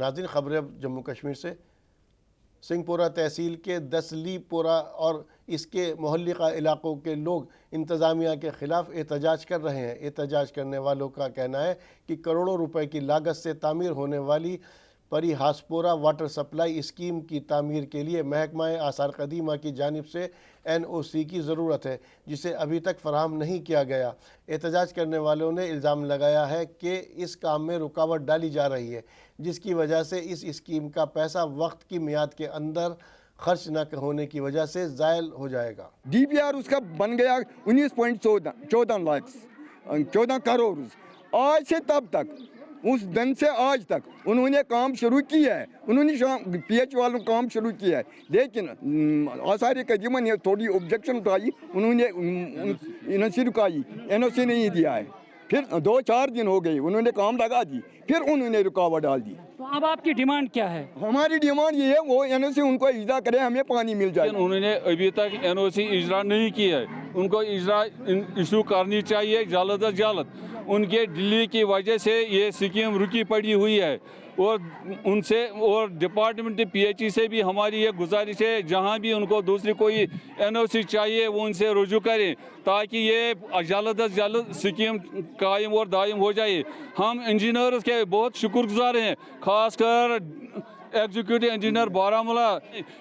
नाज़रीन, खबरें अब जम्मू कश्मीर से। सिंहपुरा तहसील के दसलीपुरा और इसके मोहल्लिका इलाकों के लोग इंतज़ामिया के ख़िलाफ़ एहतजाज कर रहे हैं। एहतजाज करने वालों का कहना है कि करोड़ों रुपए की लागत से तामीर होने वाली परिहासपुरा वाटर सप्लाई स्कीम की तामीर के लिए महकमा आसार कदीमा की जानिब से NOC की ज़रूरत है, जिसे अभी तक फराहम नहीं किया गया। एहतजाज करने वालों ने इल्ज़ाम लगाया है कि इस काम में रुकावट डाली जा रही है, जिसकी वजह से इस स्कीम का पैसा वक्त की मियाद के अंदर खर्च न होने की वजह से ज़ायल हो जाएगा। DPR उसका बन गया 19.14 लाख 14 करोड़। आज से तब तक, उस दिन से आज तक उन्होंने काम शुरू किया है, उन्होंने PH वालों काम शुरू किया है, लेकिन आसार कदीमा ने थोड़ी ऑब्जेक्शन उठाई, उन्होंने NOC रुकाई, NOC नहीं दिया है। फिर 2-4 दिन हो गए, उन्होंने काम लगा दी, फिर उन्होंने रुकावट डाल दी। तो अब आपकी डिमांड क्या है? हमारी डिमांड ये है वो NOC उनको इजरा करे, हमें पानी मिल जाए। उन्होंने अभी तक NOC इजरा नहीं किया है, उनको इजरा इशू करनी चाहिए जल्द अज जल्द। उनके दिल्ली की वजह से ये स्कीम रुकी पड़ी हुई है और उनसे और डिपार्टमेंट PH से भी हमारी ये गुजारिश है, जहाँ भी उनको दूसरी कोई NOC चाहिए वो उनसे रुजू करें, ताकि ये जल्द अज जल्द स्कीम कायम और दायम हो जाए। हम इंजीनियर्स के बहुत शुक्रगुजार हैं, खासकर एग्जीक्यूटिव इंजीनियर बारामूला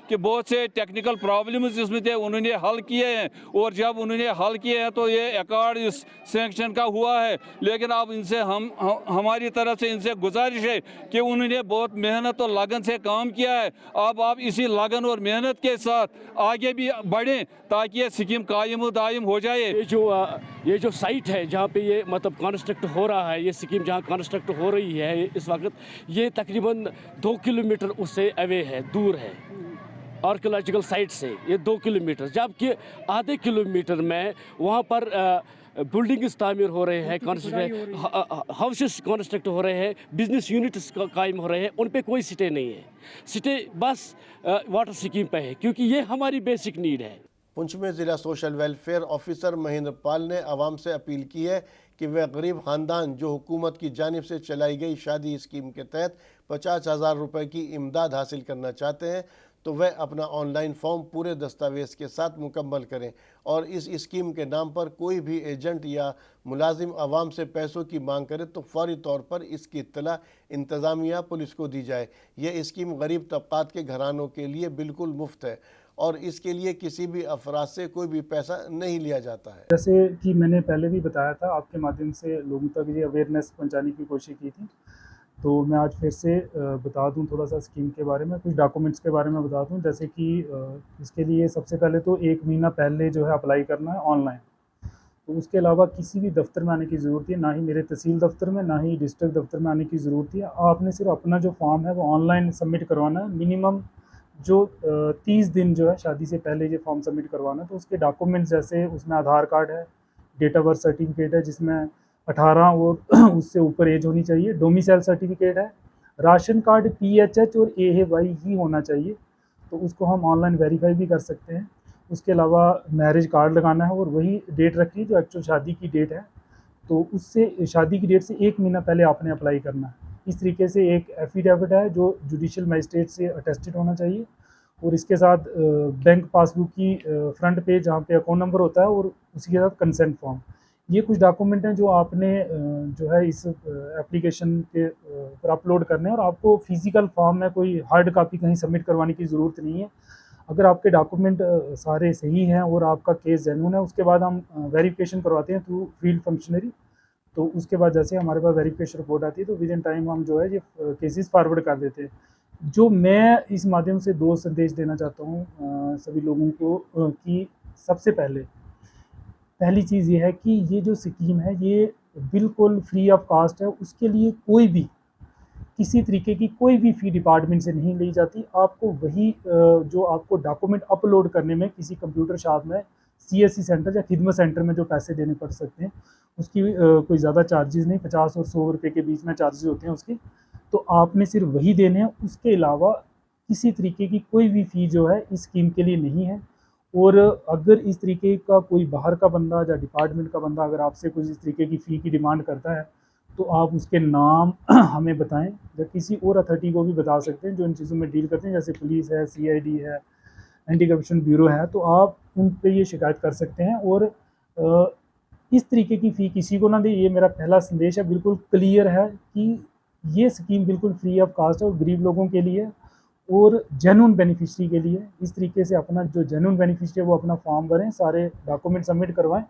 के बहुत से टेक्निकल प्रॉब्लम्स इसमें थे, उन्होंने हल किए हैं। और जब उन्होंने हल किए हैं तो ये अकॉर्ड इस सैंक्शन का हुआ है। लेकिन अब इनसे हमारी तरफ से इनसे गुजारिश है कि उन्होंने बहुत मेहनत और लगन से काम किया है, अब आप इसी लगन और मेहनत के साथ आगे भी बढ़ें ताकि ये स्कीम कायम दायम हो जाए। ये जो साइट है जहाँ पे ये मतलब कंस्ट्रक्ट हो रहा है, ये स्कीम जहाँ कंस्ट्रक्ट हो रही है इस वक्त, ये तकरीबन 2 किलोमीटर उससे अवे है, दूर है आर्कियोलॉजिकल साइट से, ये 2 किलोमीटर, जबकि आधे किलोमीटर में वहाँ पर बिल्डिंग्स तामीर हो रहे हैं, हाउसेस कंस्ट्रक्ट हो रहे हैं, बिजनेस यूनिट्स कायम हो रहे हैं, उन पे कोई सिटे नहीं है। सिटे बस वाटर स्कीम पे है, क्योंकि ये हमारी बेसिक नीड है। पुंछ में ज़िला social welfare officer Mahendra Pal ने आवाम से अपील की है कि वह गरीब ख़ानदान जो हुकूमत की जानिब से चलाई गई शादी स्कीम के तहत 50,000 रुपये की इमदाद हासिल करना चाहते हैं तो वह अपना ऑनलाइन फॉर्म पूरे दस्तावेज़ के साथ मुकम्मल करें और इस स्कीम के नाम पर कोई भी एजेंट या मुलाजिम आवाम से पैसों की मांग करे तो फौरी तौर पर इसकी इत्तला इंतज़ामिया पुलिस को दी जाए। यह स्कीम गरीब तबक़ात के घरानों के लिए बिल्कुल मुफ्त है और इसके लिए किसी भी अफराद से कोई भी पैसा नहीं लिया जाता है। जैसे कि मैंने पहले भी बताया था, आपके माध्यम से लोगों तक ये अवेयरनेस पहुंचाने की कोशिश की थी, तो मैं आज फिर से बता दूं थोड़ा सा स्कीम के बारे में, कुछ डॉक्यूमेंट्स के बारे में बता दूं। जैसे कि इसके लिए सबसे पहले तो 1 महीना पहले जो है अप्लाई करना है ऑनलाइन। तो उसके अलावा किसी भी दफ्तर में आने की ज़रूरत है, ना ही मेरे तहसील दफ्तर में, ना ही डिस्ट्रिक्ट दफ्तर में आने की ज़रूरत है। आपने सिर्फ अपना जो फॉर्म है वो ऑनलाइन सबमिट करवाना है। मिनिमम जो 30 दिन जो है शादी से पहले ये फॉर्म सबमिट करवाना है। तो उसके डॉक्यूमेंट्स जैसे उसमें आधार कार्ड है, डेट ऑफ बर्थ सर्टिफिकेट है जिसमें 18 और उससे ऊपर एज होनी चाहिए, डोमिसाइल सर्टिफिकेट है, राशन कार्ड PHH और AAY ही होना चाहिए, तो उसको हम ऑनलाइन वेरीफाई भी कर सकते हैं। उसके अलावा मैरिज कार्ड लगाना है और वही डेट रखिए जो एक्चुअल शादी की डेट है, तो उससे शादी की डेट से 1 महीना पहले आपने अप्लाई करना है। इस तरीके से एक एफिडेविट है जो जुडिशियल मजिस्ट्रेट से अटेस्टेड होना चाहिए और इसके साथ बैंक पासबुक की फ्रंट पेज जहाँ पे अकाउंट नंबर होता है और उसी के साथ कंसेंट फॉर्म। ये कुछ डॉक्यूमेंट हैं जो आपने जो है इस एप्लीकेशन के पर अपलोड करने हैं और आपको फिज़िकल फॉर्म में कोई हार्ड कॉपी कहीं सबमिट करवाने की ज़रूरत नहीं है। अगर आपके डॉक्यूमेंट सारे सही हैं और आपका केस जेन्युइन है, उसके बाद हम वेरिफिकेशन करवाते हैं थ्रू फील्ड फंक्शनरी। तो उसके बाद जैसे हमारे पास वेरिफिकेशन रिपोर्ट आती है तो विद इन टाइम हम जो है ये केसेस फॉरवर्ड कर देते हैं। जो मैं इस माध्यम से 2 संदेश देना चाहता हूँ सभी लोगों को कि सबसे पहली चीज़ ये है कि ये जो स्कीम है ये बिल्कुल फ्री ऑफ कास्ट है। उसके लिए कोई भी किसी तरीके की कोई भी फ़ी डिपार्टमेंट से नहीं ली जाती। आपको वही जो आपको डॉक्यूमेंट अपलोड करने में किसी कंप्यूटर शॉप में CSC सेंटर या खिदमत सेंटर में जो पैसे देने पड़ सकते हैं उसकी कोई ज़्यादा चार्जेस नहीं, 50 और 100 रुपये के बीच में चार्जेस होते हैं उसके, तो आपने सिर्फ वही देने हैं। उसके अलावा किसी तरीके की कोई भी फ़ी जो है इस स्कीम के लिए नहीं है। और अगर इस तरीके का कोई बाहर का बंदा या डिपार्टमेंट का बंदा अगर आपसे कुछ इस तरीके की फ़ी की डिमांड करता है तो आप उसके नाम हमें बताएं, या किसी और अथॉरिटी को भी बता सकते हैं जो इन चीज़ों में डील करते हैं, जैसे पुलिस है, CID है, एंटी करप्शन ब्यूरो है, तो आप उन पे ये शिकायत कर सकते हैं। और इस तरीके की फ़ी किसी को ना दे, ये मेरा पहला संदेश है। बिल्कुल क्लियर है कि ये स्कीम बिल्कुल फ्री ऑफ कास्ट है और गरीब लोगों के लिए और जेन्युइन बेनिफिशरी के लिए। इस तरीके से अपना जो जेन्युइन बेनिफिशरी है वो अपना फॉर्म भरें, सारे डॉक्यूमेंट सबमिट करवाएं।